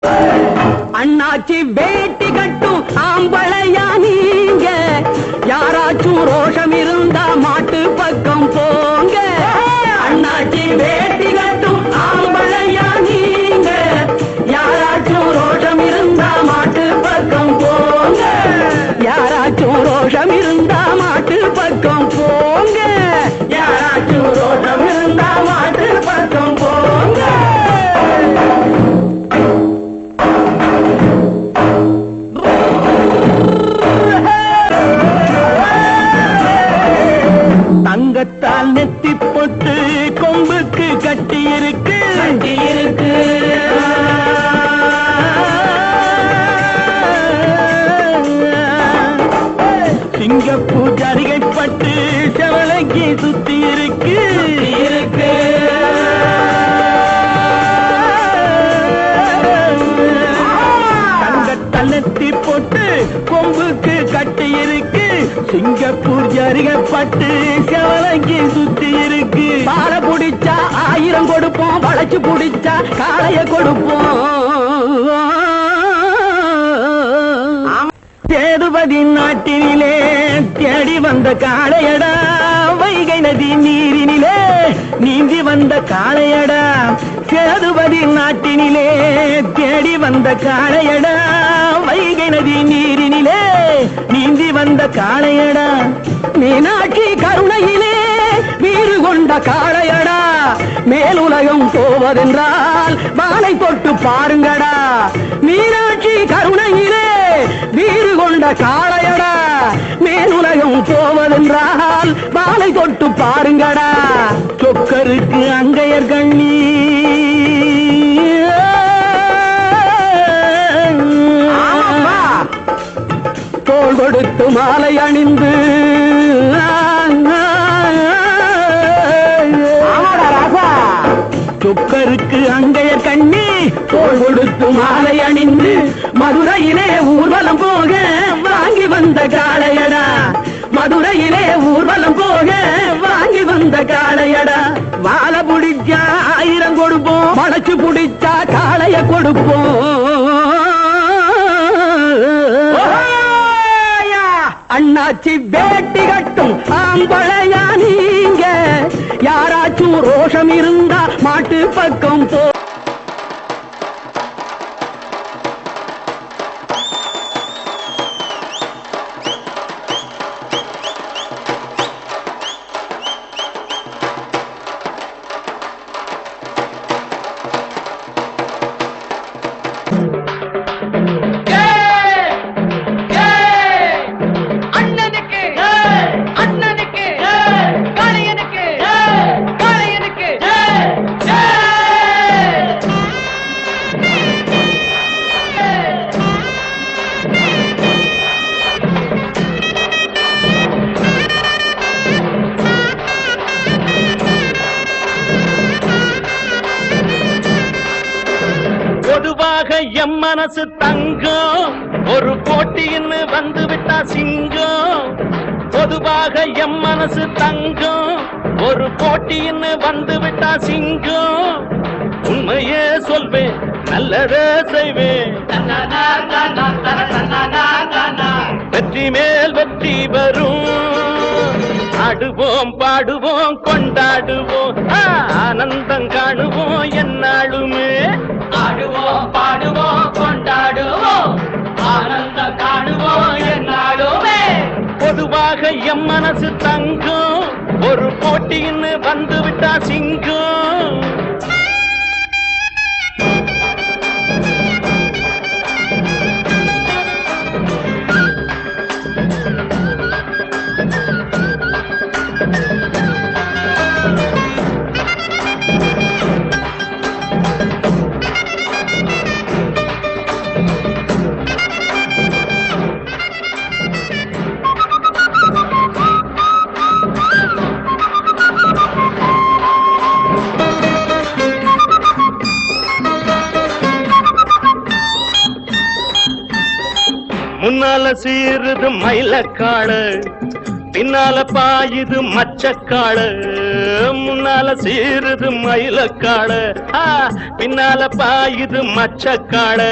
அண்ணாச்சி வேட்டி கட்டும் ஆம்பளையா நீங்க, யாராச்சும் ரோஷம் இருந்தா மாட்டு பக்கம் போங்க. அண்ணாச்சி வேட்டி கட்டும் ஆம்பளையா நீங்க, யாராச்சும் ரோஷம் இருந்தா மாட்டு பக்கம் போங்க. யாராச்சும் ரோஷம் இருந்தா மாட்டு பக்கம் போங்க. யாராச்சும் ரோஷம் இருந்தா மாட்டு பக்கம் போங்க. தங்கத்தால் நெத்தி போட்டு கொம்புக்கு கட்டி இருக்கு. சிங்கப்பூர் ஜரிகைப்பட்டு செவலைக்கு சுத்தி இருக்கு. தங்கத்தால் நெத்தி போட்டு கொம்புக்கு கட்டி இருக்கு. சிங்கப்பூர் ஜரிகைப்பட்டு செவலைக்கு சுத்தி இருக்கு. பாலை புடிச்சா 1000 கொடுப்போம், வளைச்சு புடிச்சா காளைய கொடுப்போம். சேதுபதி நாட்டினிலே தேடி வந்த காளையடா, வைகை நதி நீரினிலே நீந்தி வந்த காளையடா. சேதுபதி நாட்டினிலே தேடி வந்த காளையடா, வைகை நதி நீரினிலே நீந்தி வந்த காளையடா. மீனாட்சி கருணையிலே வீறு கொண்ட காளையடா. மேலுலகம் போவதென்றால் வானை தொட்டு பாருங்கடா. மீனாட்சி கருணையிலே வீறு கொண்ட காளையடா. மேலுலகம் போவதென்றால் வானை தொட்டு பாருங்கடா. சொக்கருக்கு அங்கையர் கண்ணி, தோள் கொடுத்து மாலை அணிந்து சொக்கருக்கு அங்கையர் கண்ணி, தோள் கொடுத்து மாலை அணிந்து மதுரையிலே ஊர்வலம் போக வாங்கி வந்த காளையடா. மதுரையிலே ஊர்வலம் போக வாங்கி வந்த காளையடா. வாழை புடிச்சா 1000 கொடுப்போம், வளைச்சு புடிச்சா காளைய கொடுப்போம். அண்ணாச்சி வேட்டி கட்டும் ஆம்பளையா நீங்க, யாராச்சும் ரோஷம் இருந்தா மாட்டு பக்கம் போ. எம் மனசு தங்கம், ஒரு போட்டின்னு வந்து விட்டா சிங்கம். பொதுவாக எம் மனசு தங்கம், ஒரு போட்டின்னு வந்து விட்டா சிங்கம். உண்மையே சொல்வேன், நல்லதே செய்வேன். வெற்றி மேல் வெற்றி வரும். ஆடுவோம் பாடுவோம் கொண்டாடுவோம், ஆனந்தம் காணுவோம் என்னாலுமே. ஆடுவோம் பாடுவோம் கொண்டாடுவோம், ஆனந்தம் காணுவோம் என்னாலுமே. பொதுவாக எம் மனசு தங்கம், ஒரு போட்டின்னு வந்து விட்டா சிங்கம். முன்னால சீருது மயிலக்காடு, பின்னால பாயுது மச்சக்காடு. முன்னால சீருது மயிலக்காடு பின்னால பாயுது மச்சக்காடு